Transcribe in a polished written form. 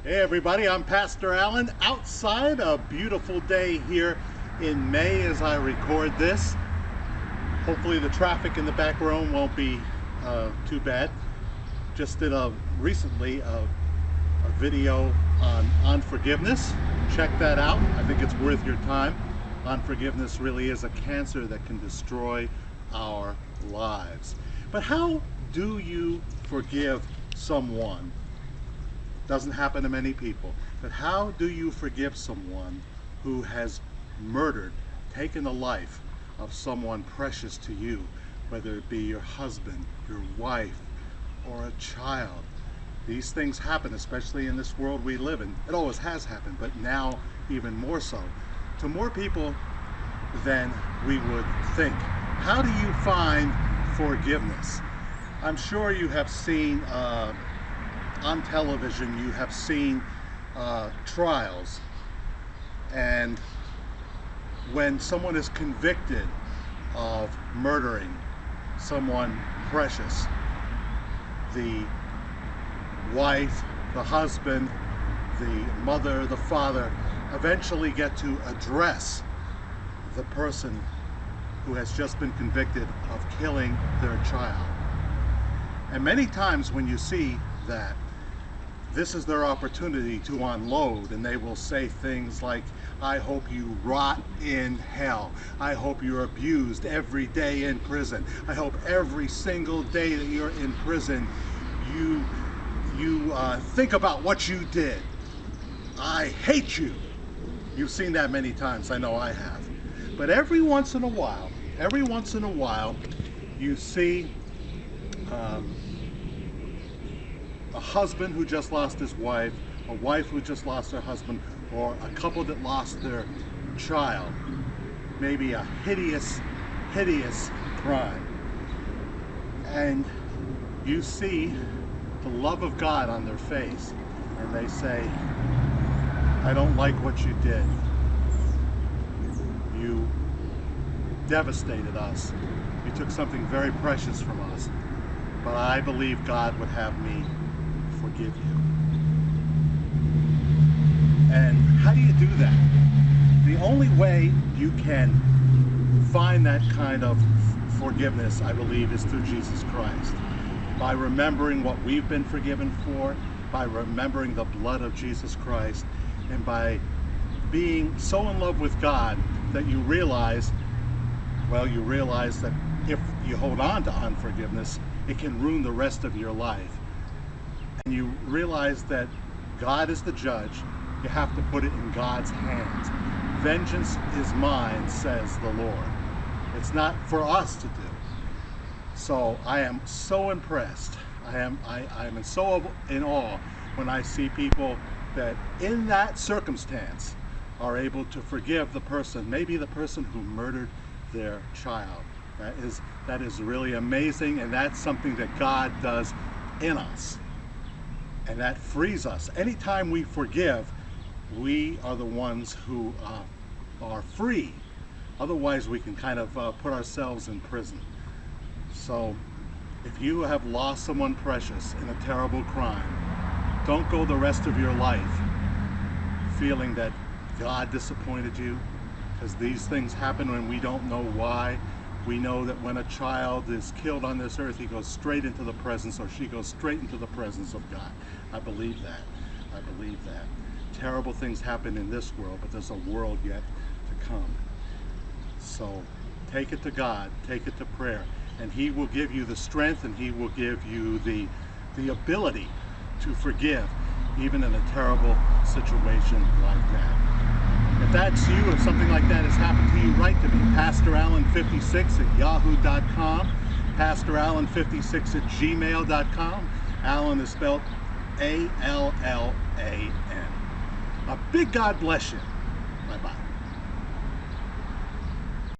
Hey everybody, I'm Pastor Allen outside. A beautiful day here in May as I record this. Hopefully the traffic in the back room won't be too bad. Just did recently a video on forgiveness. Check that out. I think it's worth your time. Unforgiveness really is a cancer that can destroy our lives. But how do you forgive someone? Doesn't happen to many people. But how do you forgive someone who has murdered, taken the life of someone precious to you, whether it be your husband, your wife, or a child? These things happen, especially in this world we live in. It always has happened, but now even more so, to more people than we would think. How do you find forgiveness? I'm sure you have seen on television, you have seen trials, and when someone is convicted of murdering someone precious, the wife, the husband, the mother, the father eventually get to address the person who has just been convicted of killing their child. And many times when you see that, this is their opportunity to unload, and they will say things like, I hope you rot in hell. I hope you're abused every day in prison. I hope every single day that you're in prison, you think about what you did. I hate you. You've seen that many times, I know I have. But every once in a while, you see a husband who just lost his wife, a wife who just lost her husband, or a couple that lost their child. Maybe a hideous, hideous crime. And you see the love of God on their face, and they say, I don't like what you did. You devastated us. You took something very precious from us. But I believe God would have me forgive you. And how do you do that? The only way you can find that kind of forgiveness, I believe, is through Jesus Christ. By remembering what we've been forgiven for, by remembering the blood of Jesus Christ, and by being so in love with God that you realize that if you hold on to unforgiveness, it can ruin the rest of your life. And you realize that God is the judge. You have to put it in God's hands. Vengeance is mine, says the Lord. It's not for us to do. So I am so impressed. I am so in awe when I see people that in that circumstance are able to forgive the person, maybe the person who murdered their child. That is really amazing, and that's something that God does in us. And that frees us. Anytime we forgive, we are the ones who are free. Otherwise, we can kind of put ourselves in prison. So, if you have lost someone precious in a terrible crime, don't go the rest of your life feeling that God disappointed you, because these things happen when we don't know why. We know that when a child is killed on this earth, he goes straight into the presence, or she goes straight into the presence of God. I believe that. I believe that. Terrible things happen in this world, but there's a world yet to come. So take it to God, take it to prayer, and He will give you the strength, and He will give you the ability to forgive, even in a terrible situation like that. If that's you, if something like that has happened to you, write to me, pastorallen56@yahoo.com, pastorallen56@gmail.com. Allen is spelled A-L-L-A-N. A big God bless you. Bye-bye.